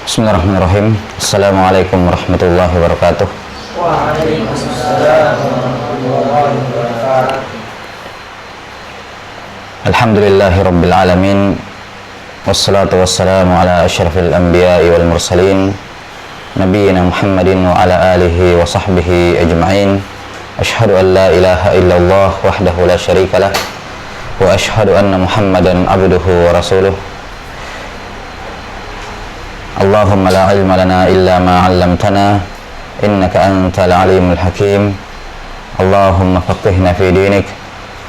Bismillahirrahmanirrahim. Assalamualaikum warahmatullahi wabarakatuh. Waalaikumsalam warahmatullahi wabarakatuh. Alhamdulillahi rabbil alamin. Wassalatu wassalamu ala asyrafil anbiya'i wal mursalin nabiyyina Muhammadin wa ala alihi wa sahbihi ajma'in. Ashhadu an la ilaha illallah wahdahu la syarika lah wa ashhadu anna Muhammadan abduhu wa rasuluh. Allahumma la ilma lana illa ma 'allamtana innaka antal alimul hakim. Allahumma faqihna fi dinik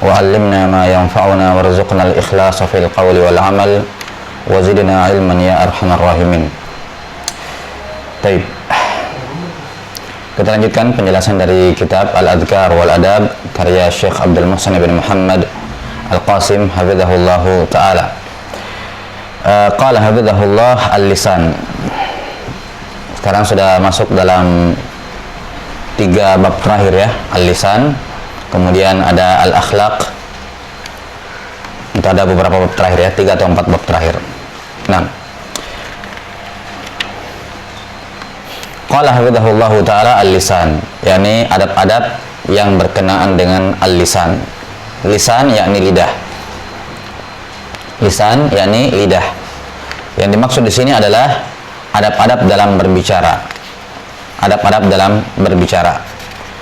wa 'allimna ma yanfa'una warzuqna al-ikhlasa fil qawli wal 'amal wa zidna ilman ya arhamar rahimin. Baik. Kita lanjutkan penjelasan dari kitab Al-Adhkar wal Adab karya Syekh Abdul Muhsin bin Muhammad Al-Qasim hafizahullahu taala. Qala hafizahullah al-lisan. Sekarang sudah masuk dalam 3 bab terakhir ya, al-lisan. Kemudian ada al-akhlaq. Itu ada beberapa bab terakhir ya, 3 atau 4 bab terakhir. Nah, qala hafizahullah taala al-lisan, yakni adab-adab yang berkenaan dengan al-lisan. Lisan yakni lidah. Lisan yakni lidah. Yang dimaksud di sini adalah adab-adab dalam berbicara. Adab-adab dalam berbicara.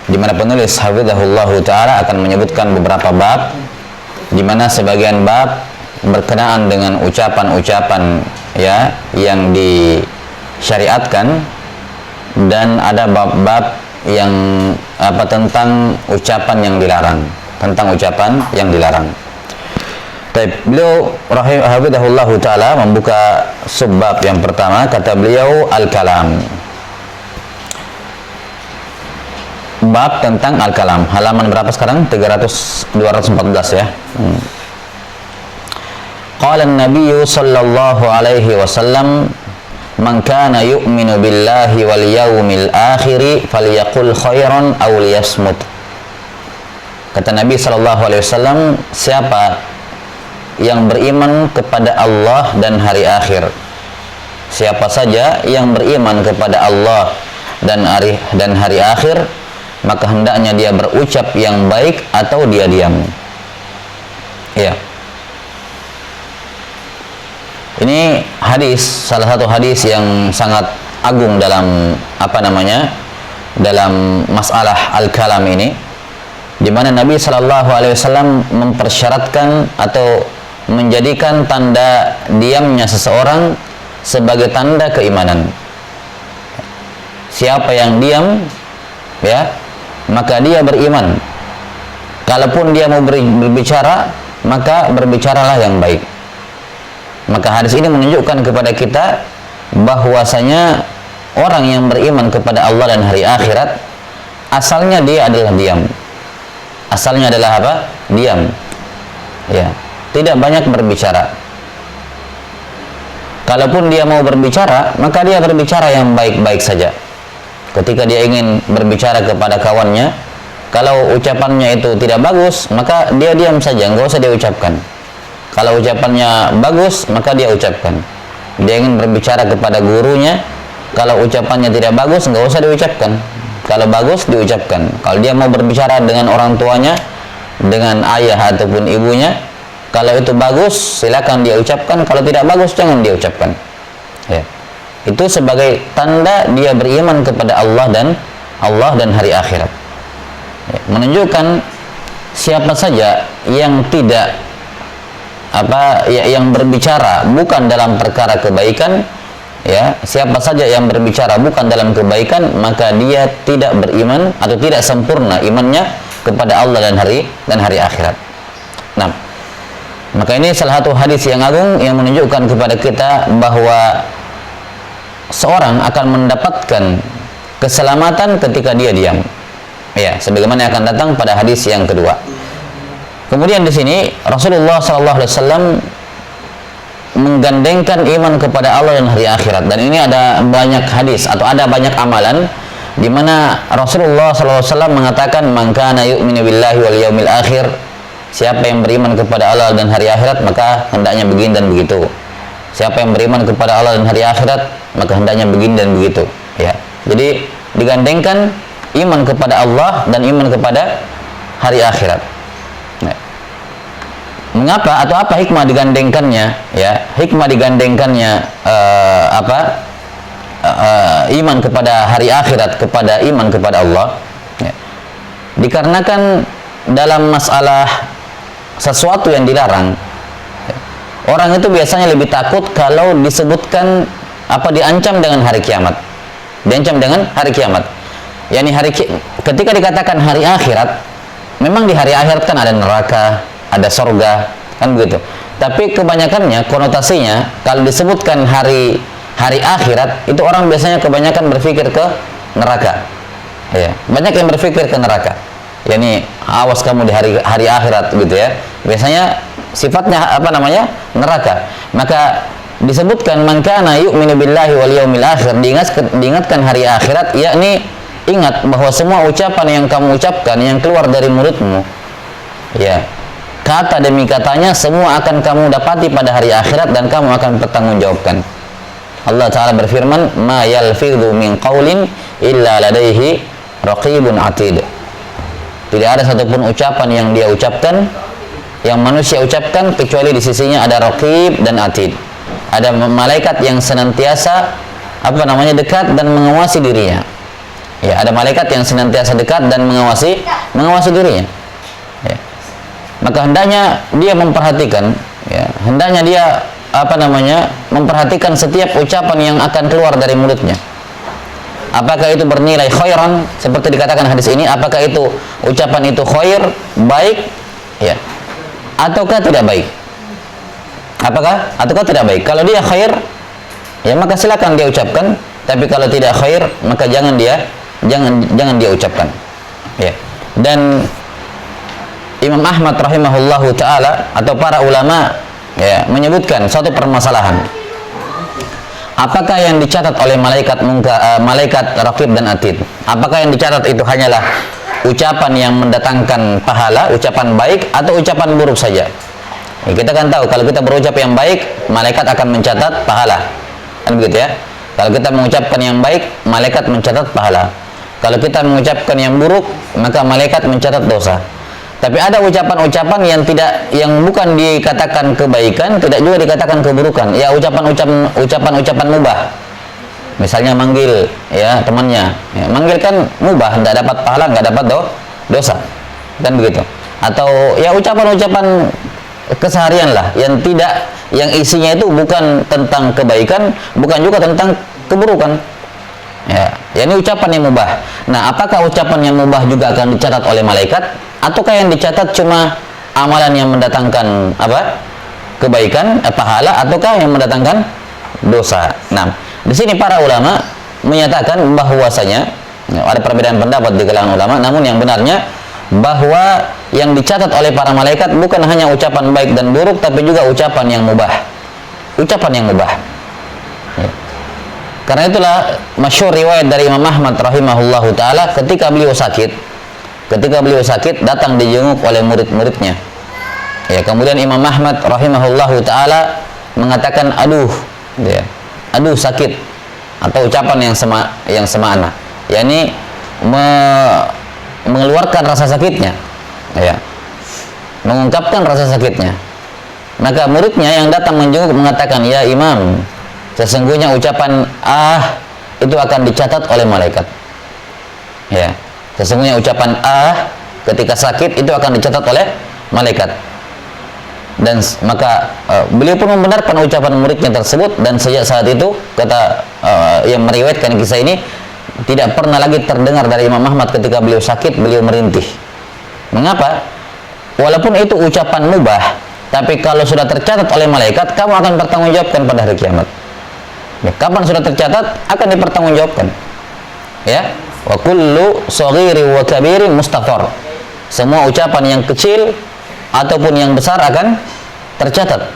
Di mana penulis hafizahullah taala akan menyebutkan beberapa bab, di mana sebagian bab berkenaan dengan ucapan-ucapan ya yang disyariatkan, dan ada bab-bab yang tentang ucapan yang dilarang, tentang ucapan yang dilarang. Beliau hafizahullah taala membuka subbab yang pertama, kata beliau al-kalam. Bab tentang al-kalam. Halaman berapa sekarang? 214 ya. Qala an-nabiy sallallahu alaihi wasallam, man kana yu'minu billahi wal yawmil akhir falyaqul khairan aw liyasmut. Kata Nabi sallallahu alaihi wasallam, siapa yang beriman kepada Allah dan hari akhir, siapa saja yang beriman kepada Allah dan hari akhir, maka hendaknya dia berucap yang baik atau dia diam. Ya. Ini hadis, salah satu hadis yang sangat agung dalam dalam masalah al-kalam ini, di mana Nabi sallallahu alaihi wasallam mempersyaratkan atau menjadikan tanda diamnya seseorang sebagai tanda keimanan. Siapa yang diam ya, maka dia beriman. Kalaupun dia mau berbicara, maka berbicaralah yang baik. Maka hadis ini menunjukkan kepada kita bahwasanya orang yang beriman kepada Allah dan hari akhirat, asalnya dia adalah diam. Asalnya adalah apa? Diam. Ya. Tidak banyak berbicara. Kalaupun dia mau berbicara, maka dia berbicara yang baik-baik saja. Ketika dia ingin berbicara kepada kawannya, kalau ucapannya itu tidak bagus, maka dia diam saja, nggak usah dia ucapkan. Kalau ucapannya bagus, maka dia ucapkan. Dia ingin berbicara kepada gurunya, kalau ucapannya tidak bagus, nggak usah diucapkan. Kalau bagus, diucapkan. Kalau dia mau berbicara dengan orang tuanya, dengan ayah ataupun ibunya, kalau itu bagus, silakan dia ucapkan. Kalau tidak bagus, jangan dia ucapkan. Ya. Itu sebagai tanda dia beriman kepada Allah dan hari akhirat. Ya. Menunjukkan siapa saja yang tidak yang berbicara bukan dalam perkara kebaikan, ya, siapa saja yang berbicara bukan dalam kebaikan, maka dia tidak beriman atau tidak sempurna imannya kepada Allah dan hari akhirat. Nah, maka ini salah satu hadis yang agung yang menunjukkan kepada kita bahwa seorang akan mendapatkan keselamatan ketika dia diam. Ya, sebagaimana yang akan datang pada hadis yang kedua. Kemudian di sini Rasulullah SAW menggandengkan iman kepada Allah dan hari akhirat, dan ini ada banyak hadis atau ada banyak amalan di mana Rasulullah SAW mengatakan, man kana yu'minu billahi wal yaumil akhir, siapa yang beriman kepada Allah dan hari akhirat, maka hendaknya begini dan begitu. Siapa yang beriman kepada Allah dan hari akhirat, maka hendaknya begini dan begitu, ya. Jadi digandengkan iman kepada Allah dan iman kepada hari akhirat. Ya. Mengapa atau apa hikmah digandengkannya? Ya, hikmah digandengkannya iman kepada hari akhirat kepada iman kepada Allah. Ya. Dikarenakan dalam masalah sesuatu yang dilarang, orang itu biasanya lebih takut kalau disebutkan diancam dengan hari kiamat. Diancam dengan hari kiamat. Yani ketika dikatakan hari akhirat, memang di hari akhirat kan ada neraka, ada sorga, kan begitu. Tapi kebanyakannya konotasinya kalau disebutkan hari akhirat itu orang biasanya kebanyakan berpikir ke neraka. Ya, banyak yang berpikir ke neraka. Yani awas kamu di hari akhirat gitu ya. Biasanya sifatnya neraka. Maka disebutkan man kana yu'minu billahi wal yaumil akhir, diingatkan hari akhirat, yakni ingat bahwa semua ucapan yang kamu ucapkan yang keluar dari mulutmu, ya, kata demi katanya semua akan kamu dapati pada hari akhirat dan kamu akan bertanggungjawabkan. Allah Ta'ala berfirman, ma yalfidhu min qawlin illa ladaihi raqibun atid. Tidak ada satupun ucapan yang dia ucapkan, yang manusia ucapkan, kecuali di sisinya ada raqib dan atid. Ada malaikat yang senantiasa dekat dan mengawasi dirinya. Ya, ada malaikat yang senantiasa dekat dan mengawasi dirinya. Ya. Maka hendaknya dia memperhatikan, ya, hendaknya dia memperhatikan setiap ucapan yang akan keluar dari mulutnya. Apakah itu bernilai khairan seperti dikatakan hadis ini, apakah itu ucapan itu khair, baik, ya, ataukah tidak baik? Ataukah tidak baik? Kalau dia khair, ya maka silakan dia ucapkan, tapi kalau tidak khair, maka jangan dia ucapkan. Ya. Dan Imam Ahmad rahimahullahu taala atau para ulama, ya, menyebutkan suatu permasalahan. Apakah yang dicatat oleh malaikat raqib dan atid? Apakah yang dicatat itu hanyalah ucapan yang mendatangkan pahala, ucapan baik, atau ucapan buruk saja? Ya, kita kan tahu kalau kita berucap yang baik, malaikat akan mencatat pahala, kan begitu ya? Kalau kita mengucapkan yang baik, malaikat mencatat pahala. Kalau kita mengucapkan yang buruk, maka malaikat mencatat dosa. Tapi ada ucapan-ucapan yang bukan dikatakan kebaikan, tidak juga dikatakan keburukan. Ya, ucapan-ucapan mubah. Misalnya manggil, ya, temannya. Ya, manggil kan mubah, tidak dapat pahala, nggak dapat dosa, kan begitu. Atau ya ucapan-ucapan keseharian lah, yang isinya itu bukan tentang kebaikan, bukan juga tentang keburukan. Ya, ini ucapan yang mubah. Nah, apakah ucapan yang mubah juga akan dicatat oleh malaikat, ataukah yang dicatat cuma amalan yang mendatangkan kebaikan, pahala, ataukah yang mendatangkan dosa? Nah, di sini para ulama menyatakan bahwasanya, ya, ada perbedaan pendapat di kalangan ulama, namun yang benarnya bahwa yang dicatat oleh para malaikat bukan hanya ucapan baik dan buruk, tapi juga ucapan yang mubah. Ucapan yang mubah. Ya. Karena itulah masyhur riwayat dari Imam Ahmad rahimahullahu taala, ketika beliau sakit datang dijenguk oleh murid-muridnya. Ya, kemudian Imam Ahmad rahimahullahu taala mengatakan aduh, ya, aduh sakit, atau ucapan yang semakna, yakni mengeluarkan rasa sakitnya, ya, mengungkapkan rasa sakitnya. Maka muridnya yang datang menjenguk mengatakan, ya Imam, sesungguhnya ucapan itu akan dicatat oleh malaikat. Ya, sesungguhnya ucapan ketika sakit itu akan dicatat oleh malaikat. Dan maka beliau pun membenarkan ucapan muridnya tersebut, dan sejak saat itu, kata yang meriwayatkan kisah ini, tidak pernah lagi terdengar dari Imam Ahmad ketika beliau sakit beliau merintih. Mengapa? Walaupun itu ucapan mubah, tapi kalau sudah tercatat oleh malaikat, kamu akan bertanggungjawabkan pada hari kiamat. Ya, kapan sudah tercatat akan dipertanggungjawabkan. Ya, wa kullu shaghiri wa kabirin mustaghfar. Semua ucapan yang kecil ataupun yang besar akan tercatat.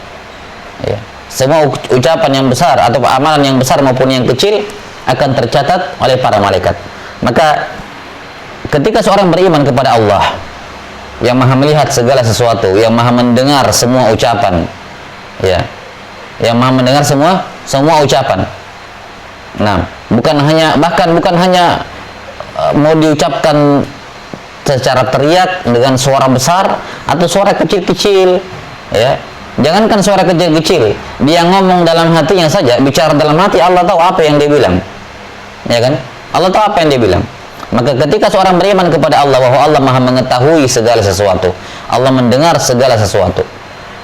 Ya, semua ucapan yang besar atau amalan yang besar maupun yang kecil akan tercatat oleh para malaikat. Maka ketika seorang beriman kepada Allah yang maha melihat segala sesuatu, yang maha mendengar semua ucapan, ya, yang Maha mendengar semua ucapan. Nah, bukan hanya mau diucapkan secara teriak dengan suara besar atau suara kecil-kecil, ya. Jangankan suara kecil-kecil, dia ngomong dalam hatinya saja, bicara dalam hati, Allah tahu apa yang dia bilang, ya kan? Allah tahu apa yang dia bilang. Maka ketika seorang beriman kepada Allah bahwa Allah Maha mengetahui segala sesuatu, Allah mendengar segala sesuatu,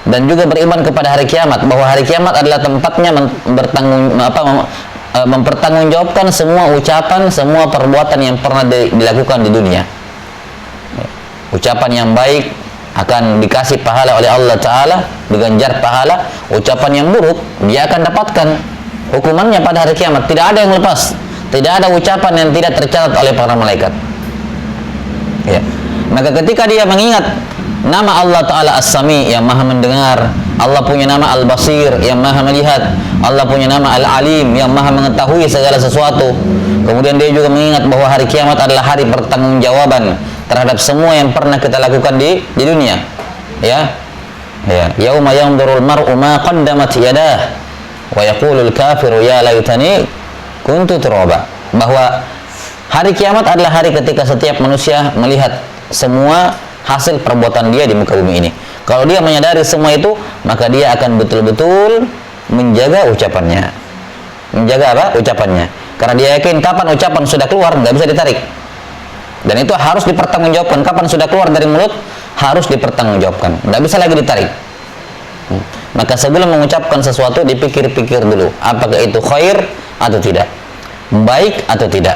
dan juga beriman kepada hari kiamat, bahwa hari kiamat adalah tempatnya mempertanggungjawabkan semua ucapan, semua perbuatan yang pernah dilakukan di dunia. Ucapan yang baik akan dikasih pahala oleh Allah Ta'ala, diganjar pahala. Ucapan yang buruk, dia akan dapatkan hukumannya pada hari kiamat. Tidak ada yang lepas, tidak ada ucapan yang tidak tercatat oleh para malaikat, ya. Maka ketika dia mengingat nama Allah Ta'ala As-Sami, yang Maha mendengar, Allah punya nama Al-Basir, yang Maha melihat, Allah punya nama Al-Alim, yang Maha mengetahui segala sesuatu. Kemudian dia juga mengingat bahwa hari kiamat adalah hari pertanggungjawaban terhadap semua yang pernah kita lakukan di dunia, ya. Yauma yanzurul mar'u ma qaddamat yadah wa yaqulul kafiru ya laitani kuntu turaba. Bahwa hari kiamat adalah hari ketika setiap manusia melihat semua hasil perbuatan dia di muka bumi ini. Kalau dia menyadari semua itu, maka dia akan betul-betul menjaga ucapannya. Menjaga apa? Ucapannya. Karena dia yakin kapan ucapan sudah keluar, nggak bisa ditarik. Dan itu harus dipertanggungjawabkan. Kapan sudah keluar dari mulut, harus dipertanggungjawabkan. Nggak bisa lagi ditarik. Maka sebelum mengucapkan sesuatu, dipikir-pikir dulu, apakah itu khair atau tidak, baik atau tidak.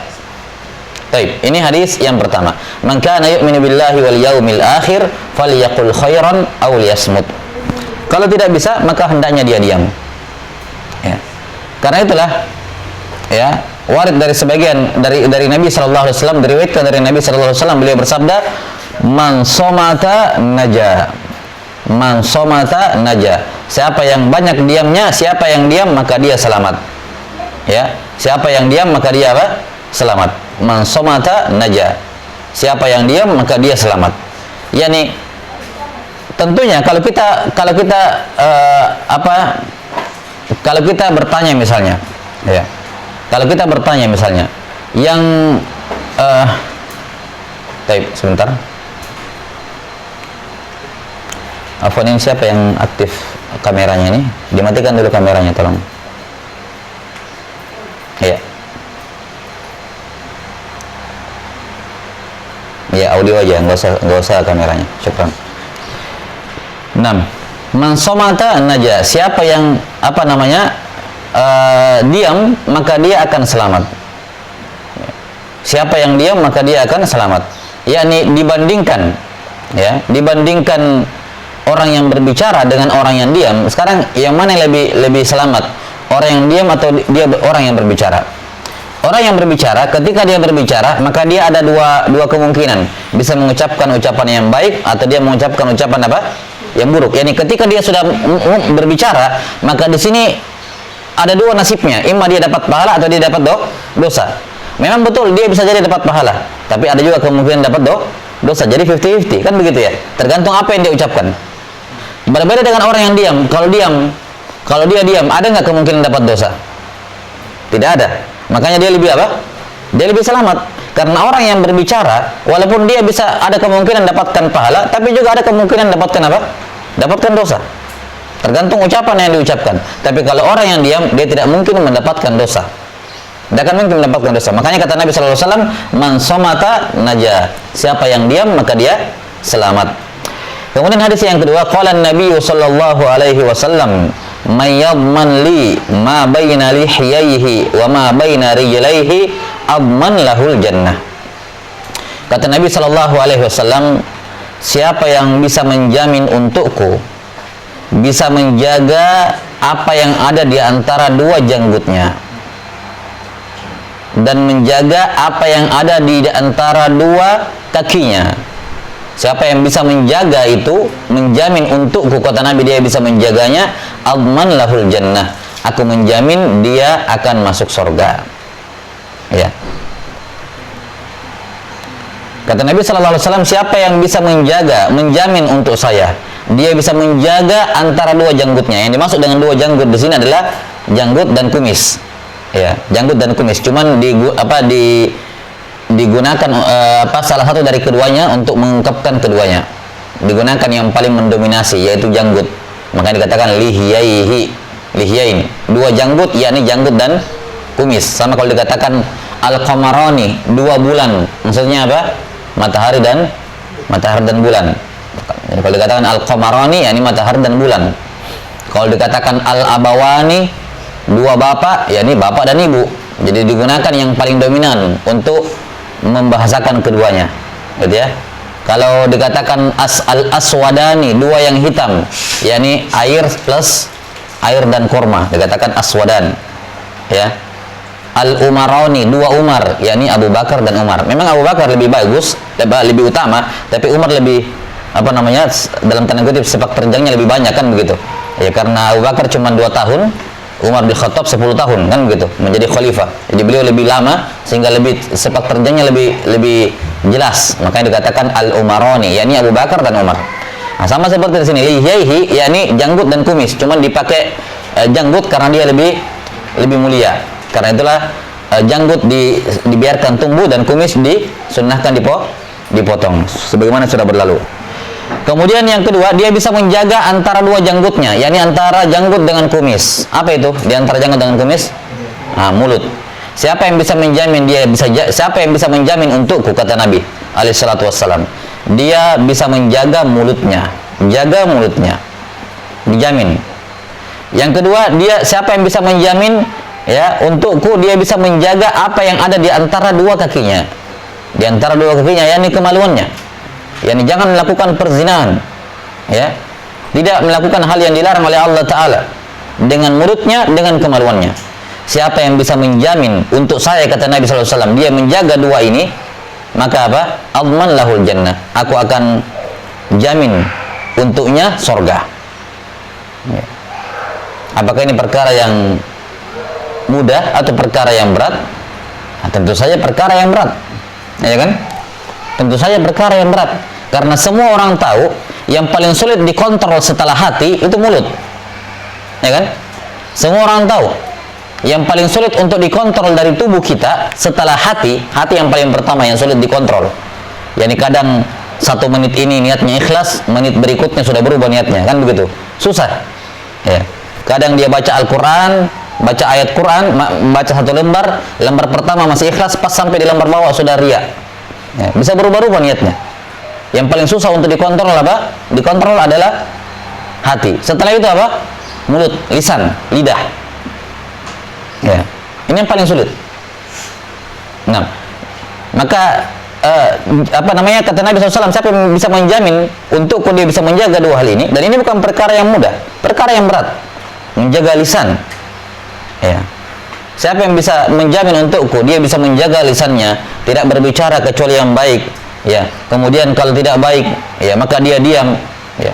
Baik, ini hadis yang pertama. Man kana yu'minu billahi wal yaumil akhir falyaqul khairan aw liyasmut. Kalau tidak bisa, maka hendaknya dia diam. Ya. Karena itulah, ya, warid dari sebagian dari Nabi sallallahu alaihi wasallam, diriwayatkan dari Nabi sallallahu alaihi wasallam, beliau bersabda, man somata naja. Man somata naja. Siapa yang banyak diamnya, siapa yang diam maka dia selamat. Ya, siapa yang diam maka dia apa? Selamat. Man somata naja. Siapa yang diam maka dia selamat. Yani tentunya kalau kita bertanya misalnya, ya. Kalau kita bertanya misalnya, yang sebentar. Afwan, ini siapa yang aktif kameranya ini? Dimatikan dulu kameranya, tolong. Ya. Ya, audio aja, nggak usah kameranya. Syukran. 6. Man somata naja. Siapa yang diam, maka dia akan selamat. Siapa yang diam maka dia akan selamat. Yakni dibandingkan orang yang berbicara dengan orang yang diam, sekarang yang mana yang lebih selamat? Orang yang diam atau dia orang yang berbicara? Orang yang berbicara, ketika dia berbicara, maka dia ada dua kemungkinan. Bisa mengucapkan ucapan yang baik atau dia mengucapkan ucapan apa? Yang buruk. Yani ketika dia sudah berbicara, maka di sini ada dua nasibnya. Imma dia dapat pahala atau dia dapat dosa. Memang betul dia bisa jadi dapat pahala, tapi ada juga kemungkinan dapat dosa. Jadi 50-50, kan begitu ya? Tergantung apa yang dia ucapkan. Berbeda dengan orang yang diam. Kalau dia diam, ada nggak kemungkinan dapat dosa? Tidak ada. Makanya dia lebih apa? Dia lebih selamat. Karena orang yang berbicara, walaupun dia bisa ada kemungkinan dapatkan pahala, tapi juga ada kemungkinan dapatkan apa? Dapatkan dosa. Tergantung ucapan yang diucapkan. Tapi kalau orang yang diam, dia tidak mungkin mendapatkan dosa. Tidak akan mungkin mendapatkan dosa. Makanya kata Nabi sallallahu alaihi wasallam, man somata naja. Siapa yang diam maka dia selamat. Kemudian hadis yang kedua, qala Nabi sallallahu alaihi wasallam, may yadman li ma baina lihiyaihi wa ma baina rijlaihi adman lahul jannah. Kata Nabi sallallahu alaihi wasallam, siapa yang bisa menjamin untukku, bisa menjaga apa yang ada di antara dua janggutnya dan menjaga apa yang ada di antara dua kakinya. Siapa yang bisa menjaga itu, menjamin untukku, kata Nabi, dia bisa menjaganya, adman lahul jannah, aku menjamin dia akan masuk surga. Ya. Kata Nabi sallallahu alaihi wasallam, siapa yang bisa menjaga, menjamin untuk saya dia bisa menjaga antara dua janggutnya. Yang dimaksud dengan dua janggut di sini adalah janggut dan kumis. Ya, janggut dan kumis. Cuman digunakan salah satu dari keduanya untuk mengungkapkan keduanya. Digunakan yang paling mendominasi yaitu janggut. Makanya dikatakan lihyain. Dua janggut yakni janggut dan kumis. Sama kalau dikatakan al-qamarani, dua bulan. Maksudnya apa? Matahari dan bulan. Jadi kalau dikatakan al-qamarani yakni matahari dan bulan. Kalau dikatakan al-abawani, dua bapak yakni bapak dan ibu. Jadi digunakan yang paling dominan untuk membahasakan keduanya. Gitu ya. Kalau dikatakan al-aswadani, dua yang hitam, yakni air plus air dan kurma, dikatakan aswadan. Ya. Al-umarani, dua Umar, yakni Abu Bakar dan Umar. Memang Abu Bakar lebih bagus, lebih utama, tapi Umar lebih dalam tanda kutip sepak terjangnya lebih banyak kan begitu. Ya karena Abu Bakar cuma 2 tahun, Umar bin Khattab 10 tahun kan begitu, menjadi khalifah. Jadi beliau lebih lama sehingga lebih sepak terjangnya lebih jelas. Makanya dikatakan al-umarani, yakni Abu Bakar dan Umar. Nah, sama seperti di sini lihiyaihi, yakni janggut dan kumis. Cuman dipakai janggut karena dia lebih mulia. Karena itulah janggut dibiarkan tumbuh dan kumis disunnahkan dipotong sebagaimana sudah berlalu. Kemudian yang kedua, dia bisa menjaga antara dua janggutnya, yakni antara janggut dengan kumis. Apa itu? Di antara janggut dengan kumis? Nah, mulut. Siapa yang bisa menjamin siapa yang bisa menjamin untukku, kata Nabi alaihi salatu wassalam. Dia bisa menjaga mulutnya. Jaga mulutnya. Dijamin. Yang kedua, siapa yang bisa menjamin ya untukku, dia bisa menjaga apa yang ada di antara dua kakinya. Di antara dua kakinya yakni kemaluannya. Yani jangan melakukan perzinahan, ya, tidak melakukan hal yang dilarang oleh Allah Ta'ala dengan mulutnya, dengan kemaluannya. Siapa yang bisa menjamin untuk saya, kata Nabi SAW, dia menjaga dua ini, maka apa? Adman lahul jannah, aku akan jamin untuknya sorga. Ya. Apakah ini perkara yang mudah atau perkara yang berat? Nah, tentu saja perkara yang berat, ya kan? Tentu saja perkara yang berat, karena semua orang tahu yang paling sulit dikontrol setelah hati itu mulut, ya kan? Semua orang tahu yang paling sulit untuk dikontrol dari tubuh kita setelah hati yang paling pertama yang sulit dikontrol. Yani kadang 1 menit ini niatnya ikhlas, menit berikutnya sudah berubah niatnya, kan begitu? Susah. Ya. Kadang dia baca Al-Quran, baca ayat Quran, baca 1 lembar pertama masih ikhlas, pas sampai di lembar bawah sudah riya. Ya, bisa berubah-ubah niatnya. Yang paling susah untuk dikontrol apa? Dikontrol adalah hati. Setelah itu apa? Mulut, lisan, lidah. Ya, ini yang paling sulit. Nah, maka kata Nabi SAW, siapa yang bisa menjamin untukku, dia bisa menjaga dua hal ini, dan ini bukan perkara yang mudah, perkara yang berat. Menjaga lisan. Ya. Siapa yang bisa menjamin untukku, dia bisa menjaga lisannya, tidak berbicara kecuali yang baik, ya. Kemudian kalau tidak baik, ya, maka dia diam, ya.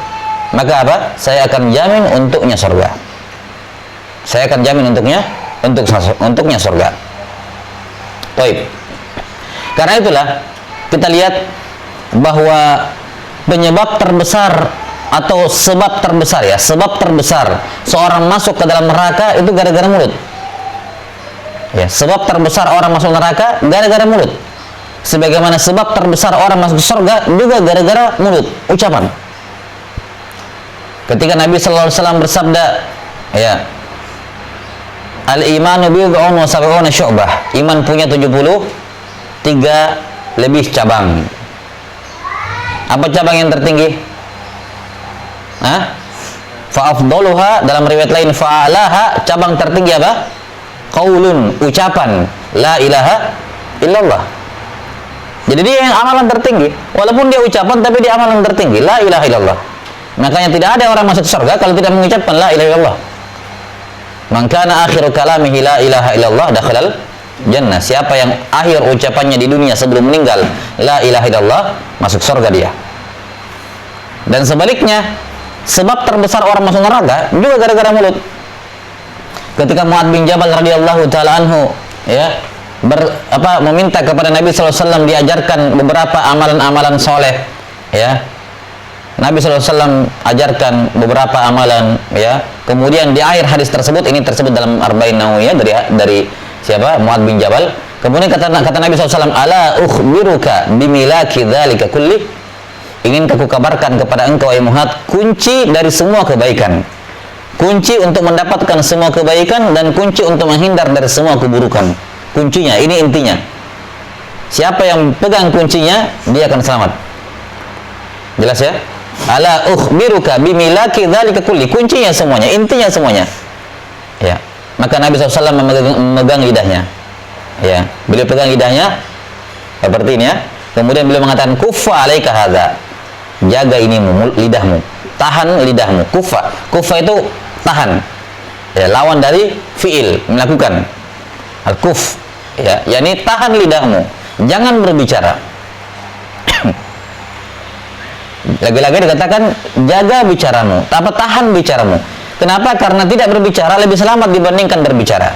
Maka apa? Saya akan jamin untuknya surga. Saya akan jamin untuknya surga. Baik. Karena itulah kita lihat bahwa penyebab terbesar atau sebab terbesar seorang masuk ke dalam neraka itu gara-gara mulut. Ya, sebab terbesar orang masuk neraka gara-gara mulut. Sebagaimana sebab terbesar orang masuk surga juga gara-gara mulut, ucapan. Ketika Nabi sallallahu alaihi wasallam bersabda, ya, al-imanu bid'un wa sab'una syu'bah. Iman punya 73 lebih cabang. Apa cabang yang tertinggi? Fa'afdaluha, dalam riwayat lain fa'alaha, cabang tertinggi apa? Qaulun, ucapan la ilaha illallah. Jadi dia yang amalan tertinggi, walaupun dia ucapan tapi dia amalan tertinggi, la ilaha illallah. Makanya tidak ada orang masuk surga kalau tidak mengucapkan la ilaha illallah. Man kana akhiru kalamihi la ilaha illallah dakhalal jannah. Siapa yang akhir ucapannya di dunia sebelum meninggal la ilaha illallah, masuk surga dia. Dan sebaliknya, sebab terbesar orang masuk neraka juga gara-gara mulut. Ketika Mu'adz bin Jabal radhiyallahu taala anhu, ya, meminta kepada Nabi sallallahu alaihi wasallam diajarkan beberapa amalan-amalan soleh, ya, Nabi SAW ajarkan beberapa amalan, ya. Kemudian di akhir hadis tersebut, ini tersebut dalam Arba'in Nawawiyah dari siapa? Mu'adz bin Jabal. Kemudian kata Nabi SAW, ala ukhbiruka bimilaki dzalika kulli. Ingin aku kabarkan kepada engkau, ya Mu'adz, kunci dari semua kebaikan. Kunci untuk mendapatkan semua kebaikan dan kunci untuk menghindar dari semua keburukan. Kuncinya, ini intinya. Siapa yang pegang kuncinya, dia akan selamat. Jelas ya? Ala ukhbiruka bimilaki dzalika kulli. Kuncinya semuanya, intinya semuanya. Ya. Maka Nabi SAW memegang lidahnya. Ya, beliau pegang lidahnya seperti ini ya. Kemudian beliau mengatakan, kuffa alaika hadza. Jaga ini lidahmu. Tahan lidahmu. Kuffa. Kuffa itu tahan. Ya, lawan dari fiil, melakukan. Al-kuf. Ya, yakni tahan lidahmu. Jangan berbicara. Lagi-lagi dikatakan jaga bicaramu, tahan bicaramu. Kenapa? Karena tidak berbicara lebih selamat dibandingkan berbicara.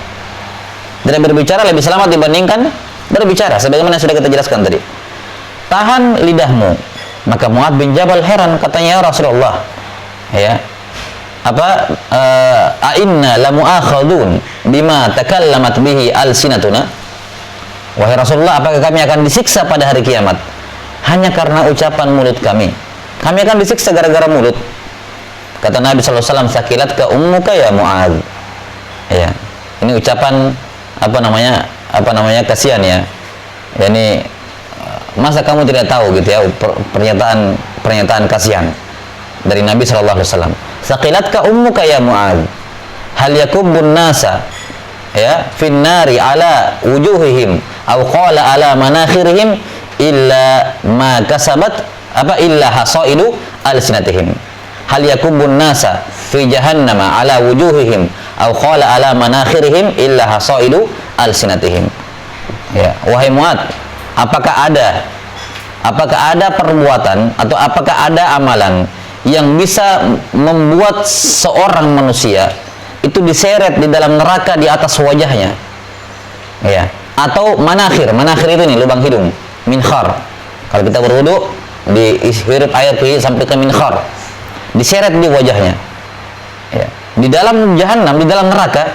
Tidak berbicara lebih selamat dibandingkan berbicara, sebagaimana sudah kita jelaskan tadi. Tahan lidahmu. Maka Mu'adz bin Jabal heran, katanya, ya Rasulullah, ya, apa a'inna lamu'akhadun bima takallamat bihi alsinatuna. Wahai Rasulullah, apakah kami akan disiksa pada hari kiamat hanya karena ucapan mulut kami? Kami akan disiksa gara-gara mulut. Kata Nabi SAW, sakilatka ummuka ya Mu'adz. Ya, ini ucapan apa namanya kasihan ya. Yani masa kamu tidak tahu gitu ya, pernyataan kasihan dari Nabi SAW. Sakilatka ummuka ya Mu'adz. Hal yakubbun nasa ya finnari ala wujuhihim aw qala ala manakhirihim illa ma kasabat illa hasaidu alsinatihim. Hal yakubbun nasa fi jahannama ala wujuhihim aw qala ala manakhirihim illa hasaidu alsinatihim. Ya, wahai Mu'adz, apakah ada perbuatan atau apakah ada amalan yang bisa membuat seorang manusia itu diseret di dalam neraka di atas wajahnya? Ya, atau manakhir itu nih, lubang hidung, minkhar. Kalau kita berwudu, dihirup air sampai ke minkhar, diseret di wajahnya, ya, di dalam jahanam, di dalam neraka,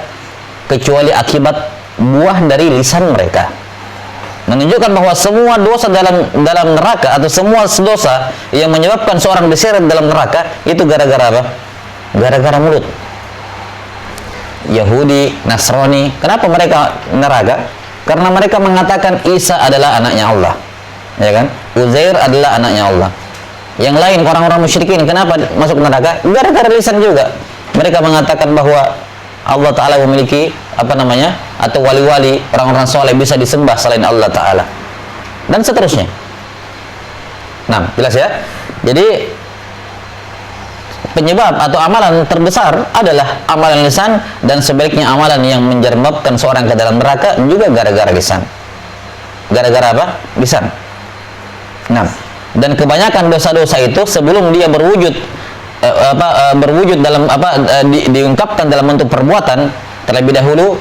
kecuali akibat buah dari lisan mereka. Menunjukkan bahwa semua dosa dalam neraka atau semua dosa yang menyebabkan seorang diseret dalam neraka itu gara-gara apa? Gara-gara mulut. Yahudi, Nasrani, kenapa mereka neraka? Karena mereka mengatakan Isa adalah anaknya Allah, ya kan? Uzair adalah anaknya Allah. Yang lain, orang-orang musyrikin, kenapa masuk neraka? Gara-gara lisan juga. Mereka mengatakan bahwa Allah Ta'ala memiliki atau wali-wali, orang-orang soleh bisa disembah selain Allah Ta'ala, dan seterusnya. Nah, jelas ya. Jadi penyebab atau amalan terbesar adalah amalan lisan, dan sebaliknya amalan yang menyebabkan seorang ke dalam neraka juga gara-gara lisan. Gara-gara apa? Lisan. Nah, dan kebanyakan dosa-dosa itu sebelum dia berwujud dalam diungkapkan dalam bentuk perbuatan, terlebih dahulu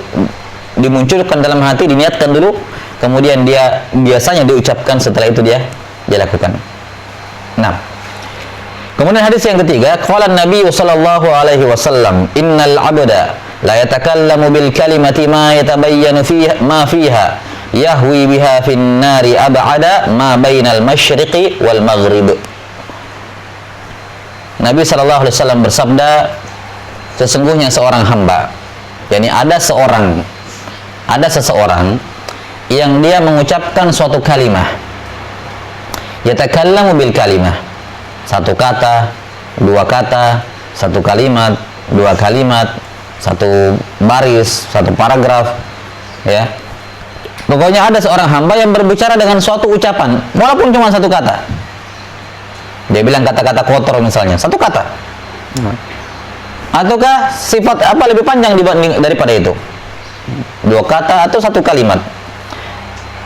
dimunculkan dalam hati, diniatkan dulu, kemudian dia biasanya diucapkan, setelah itu dia lakukan. Nah, kemudian hadis yang ketiga, qala Nabi sallallahu alaihi wasallam, innal 'abda la yatakallamu bil kalimati ma yatabayyanu fiha yahwi biha fin nari ab'ada ma bainal masyriqi wal maghrib. Nabi sallallahu alaihi wasallam bersabda, sesungguhnya seorang hamba, yakni ada seseorang yang dia mengucapkan suatu kalimah, yatakallamu bil kalimah, satu kata, dua kata, satu kalimat, dua kalimat, satu baris, satu paragraf, ya. Pokoknya ada seorang hamba yang berbicara dengan suatu ucapan, walaupun cuma satu kata. Dia bilang kata-kata kotor misalnya, satu kata. Ataukah sifat apa lebih panjang daripada itu? Dua kata atau satu kalimat.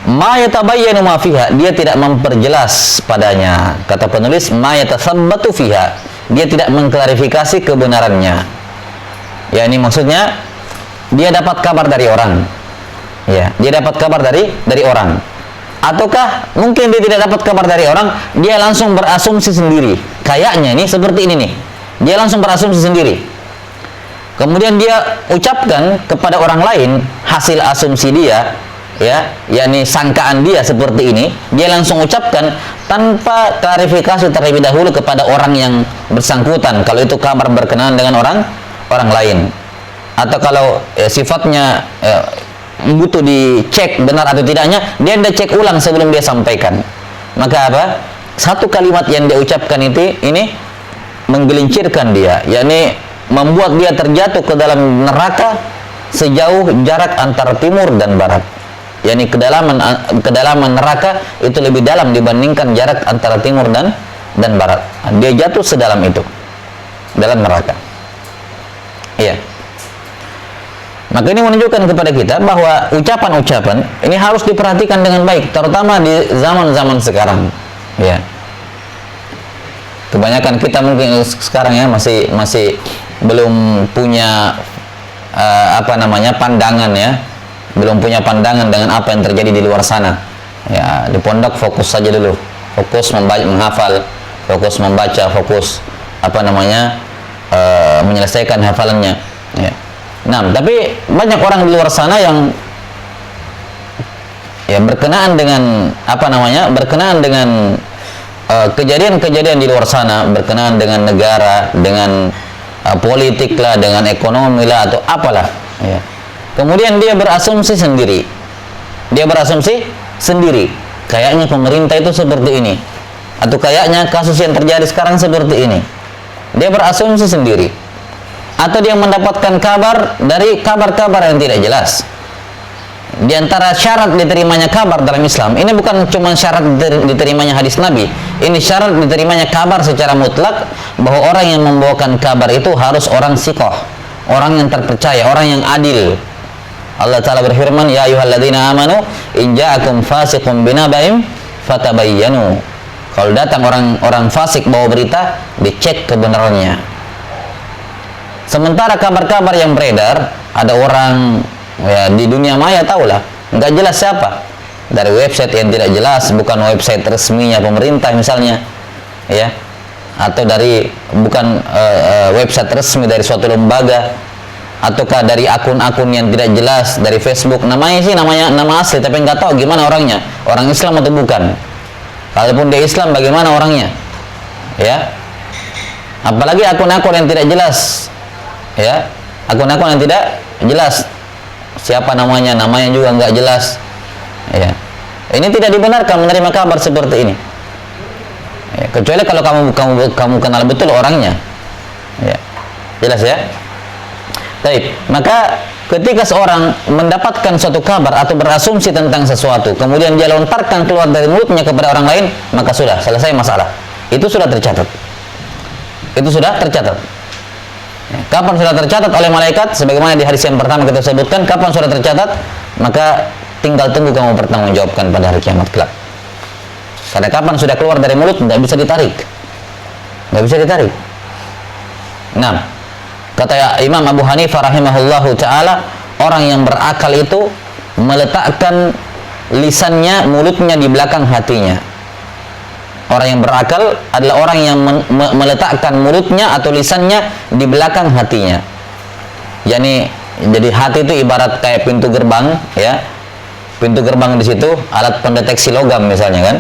Ma yatabayyanu ma fiha, dia tidak memperjelas padanya. Kata penulis, ma yatathabbatu fiha, dia tidak mengklarifikasi kebenarannya. Ya, ini maksudnya dia dapat kabar dari orang. Ya, dia dapat kabar dari orang. Ataukah mungkin dia tidak dapat kabar dari orang, dia langsung berasumsi sendiri. Kayaknya ini seperti ini nih. Dia langsung berasumsi sendiri. Kemudian dia ucapkan kepada orang lain hasil asumsi dia, ya, yakni sangkaan dia seperti ini, dia langsung ucapkan tanpa klarifikasi terlebih dahulu kepada orang yang bersangkutan. Kalau itu kabar berkenaan dengan orang lain, atau kalau sifatnya butuh dicek benar atau tidaknya, dia tidak cek ulang sebelum dia sampaikan. Maka apa? Satu kalimat yang dia ucapkan ini menggelincirkan dia, yakni membuat dia terjatuh ke dalam neraka sejauh jarak antara timur dan barat. yakni kedalaman neraka itu lebih dalam dibandingkan jarak antara timur dan barat. Dia jatuh sedalam itu, dalam neraka. Iya. Maka ini menunjukkan kepada kita bahwa ucapan-ucapan ini harus diperhatikan dengan baik, terutama di zaman-zaman sekarang. Ya. Kebanyakan kita mungkin sekarang ya masih belum punya pandangan ya, belum punya pandangan dengan apa yang terjadi di luar sana. Ya, di pondok fokus saja dulu, fokus menghafal, fokus membaca, fokus menyelesaikan hafalannya. Ya. Nah, tapi banyak orang di luar sana yang ya berkenaan dengan kejadian-kejadian di luar sana, berkenaan dengan negara, dengan politik lah, dengan ekonomi lah, atau apalah. Ya. Kemudian dia berasumsi sendiri. Kayaknya pemerintah itu seperti ini, atau kayaknya kasus yang terjadi sekarang seperti ini. Dia berasumsi sendiri. Atau dia mendapatkan kabar dari kabar-kabar yang tidak jelas. Di antara syarat diterimanya kabar dalam Islam, ini bukan cuma syarat diterimanya hadis Nabi, ini syarat diterimanya kabar secara mutlak, bahwa orang yang membawakan kabar itu harus orang siqah, orang yang terpercaya, orang yang adil. Allah Ta'ala berfirman, ya ayyuhalladzina amanu in ja'akum fasiqun binaba'in fatabayyanu. Kalau datang orang fasik bawa berita, dicek kebenarannya. Sementara kabar-kabar yang beredar, ada orang ya di dunia maya tahulah, nggak jelas siapa, dari website yang tidak jelas, bukan website resminya pemerintah misalnya, ya, atau dari bukan website resmi dari suatu lembaga, ataukah dari akun-akun yang tidak jelas dari Facebook. Namanya sih nama asli, tapi nggak tahu gimana orangnya, orang Islam atau bukan. Kalaupun dia Islam, bagaimana orangnya, ya? Apalagi akun-akun yang tidak jelas. Ya, akun-akun yang tidak jelas siapa namanya juga nggak jelas. Ya, ini tidak dibenarkan menerima kabar seperti ini. Ya, kecuali kalau kamu kenal betul orangnya. Ya, jelas ya. Baik, maka ketika seorang mendapatkan suatu kabar atau berasumsi tentang sesuatu, kemudian dia lontarkan keluar dari mulutnya kepada orang lain, maka sudah selesai masalah. Itu sudah tercatat. Kapan sudah tercatat oleh malaikat, sebagaimana di hadis yang pertama kita sebutkan, kapan sudah tercatat, maka tinggal tunggu kamu bertanggungjawabkan pada hari kiamat kelak. Karena kapan sudah keluar dari mulut, tidak bisa ditarik. Nah, kata Imam Abu Hanifah rahimahullahu ta'ala, orang yang berakal itu meletakkan lisannya, mulutnya di belakang hatinya. Orang yang berakal adalah orang yang meletakkan mulutnya atau lisannya di belakang hatinya. Jadi hati itu ibarat kayak pintu gerbang, ya. Pintu gerbang di situ alat pendeteksi logam misalnya kan.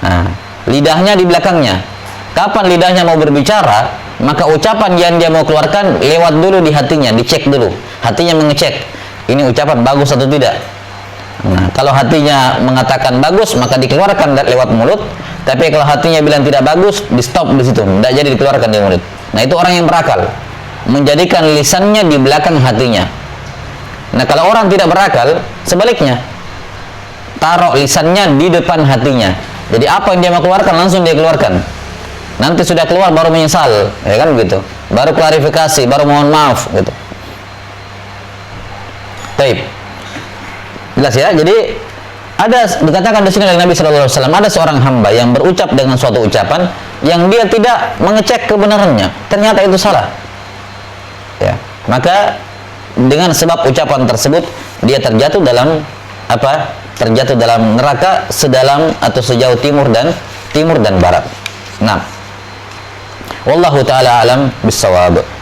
Nah, lidahnya di belakangnya. Kapan lidahnya mau berbicara, maka ucapan yang dia mau keluarkan lewat dulu di hatinya, dicek dulu. Hatinya mengecek, ini ucapan bagus atau tidak. Nah, kalau hatinya mengatakan bagus, maka dikeluarkan lewat mulut. Tapi kalau hatinya bilang tidak bagus, di stop di situ, tidak jadi dikeluarkan dari mulut. Nah, itu orang yang berakal, menjadikan lisannya di belakang hatinya. Nah, kalau orang tidak berakal, sebaliknya, taruh lisannya di depan hatinya. Jadi apa yang dia mau keluarkan langsung dia keluarkan. Nanti sudah keluar baru menyesal, ya kan begitu. Baru klarifikasi, baru mohon maaf, gitu. Baik, jelas ya. Jadi ada dikatakan di sini oleh Nabi Shallallahu Alaihi Wasallam, ada seorang hamba yang berucap dengan suatu ucapan yang dia tidak mengecek kebenarannya, ternyata itu salah. Ya, maka dengan sebab ucapan tersebut dia terjatuh dalam terjatuh dalam neraka sedalam atau sejauh timur dan barat. Nah, wallahu taala alam bisawab.